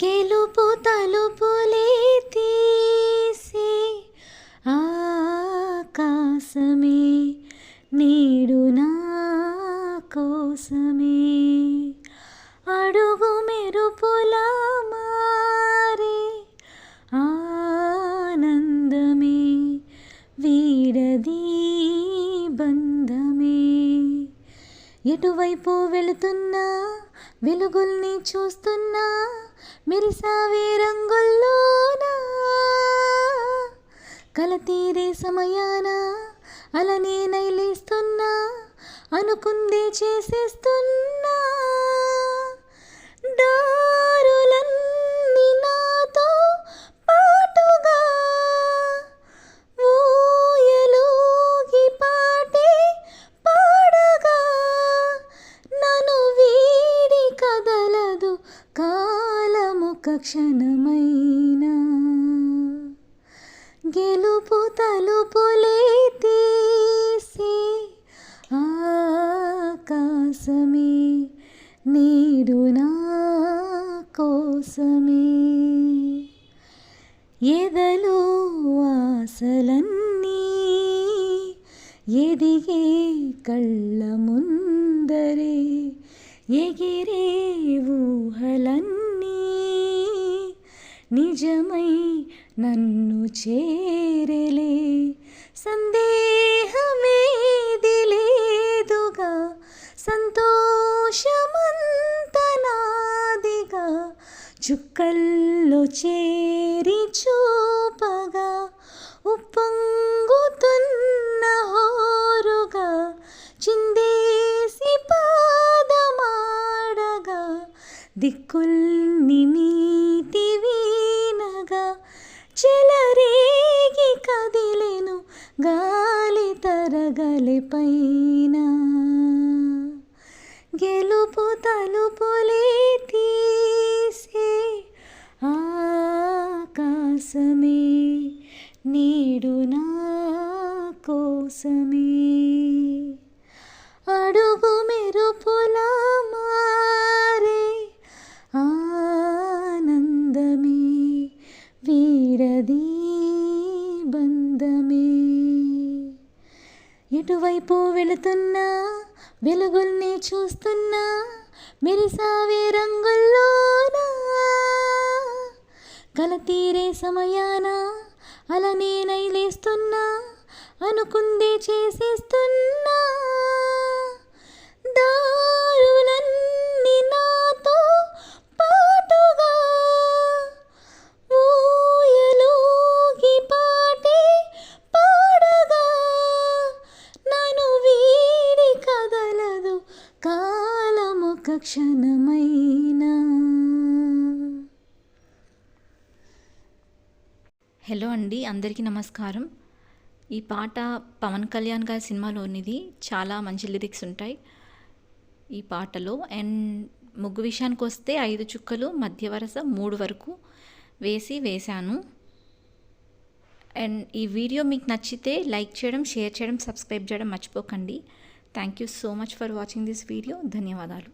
గెలుపు తలుపులే తీసే ఆకాశమే నేడు నా కోసమే అడుగు మెరుపుల మారే ఆనందమే వీడది బంధమే ఎటువైపు వెళుతున్నా వెలుగుల్ని చూస్తున్నా మెరిసావే రంగుల్లోనా కలతీరే సమయాన అలనే నైలేస్తున్నా అనుకుందే చేసేస్తున్నా దారులన్నీ నాతో పాటుగా ఊయలూగి పాటే పాడగా నన్ను వీడి కదలదు కాలముక క్షణమైనా గెలుపు తలుపులే తీసే ఆకాశమే నేడు నా కోసమే ఎదలో ఆశలన్నీ ఎదిగే కళ్ళ ముందరే ఎగిరే ఊహలన్నీ నిజమై నన్ను చేరలే సందేహమేది లేదుగా సంతోషమంత నాదిగా చుక్కల్లో చేరి చూపగా ఉప్పొంగుతున్న హోరుగా చిందేసి పాదమాడగా దిక్కుల్ని మీటి వీనగా చెలరేగి కదిలెను గాలి తరగలి పైన గెలుపు తలుపులే తీసే ఆకాశమే నేడు నా కోసమే అడుగు మెరుపుల మారే ఆనందమే వీడది బంధమే ఎటువైపు వెళుతున్నా వెలుగుల్ని చూస్తున్నా మెరిసావే రంగుల్లోనా కలతీరే సమయాన అలనే నైలేస్తున్నా అనుకుందే చేసేస్తున్నా దారులన్నీ నాతో పాటుగా ఊయలూగి పాటే పాడగా నన్ను వీడి కదలదు కాలముక క్షణమైనా. హలో అండి, అందరికీ నమస్కారం. ఈ పాట పవన్ కళ్యాణ్ గారి సినిమాలోనిది. చాలా మంచి లిరిక్స్ ఉంటాయి ఈ పాటలో. అండ్ ముగ్గు విషయానికి వస్తే 5 చుక్కలు మధ్య వరస 3 వరకు వేశాను. అండ్ ఈ వీడియో మీకు నచ్చితే లైక్ చేయడం, షేర్ చేయడం, సబ్స్క్రైబ్ చేయడం మర్చిపోకండి. Thank you so much for watching this video. ధన్యవాదాలు.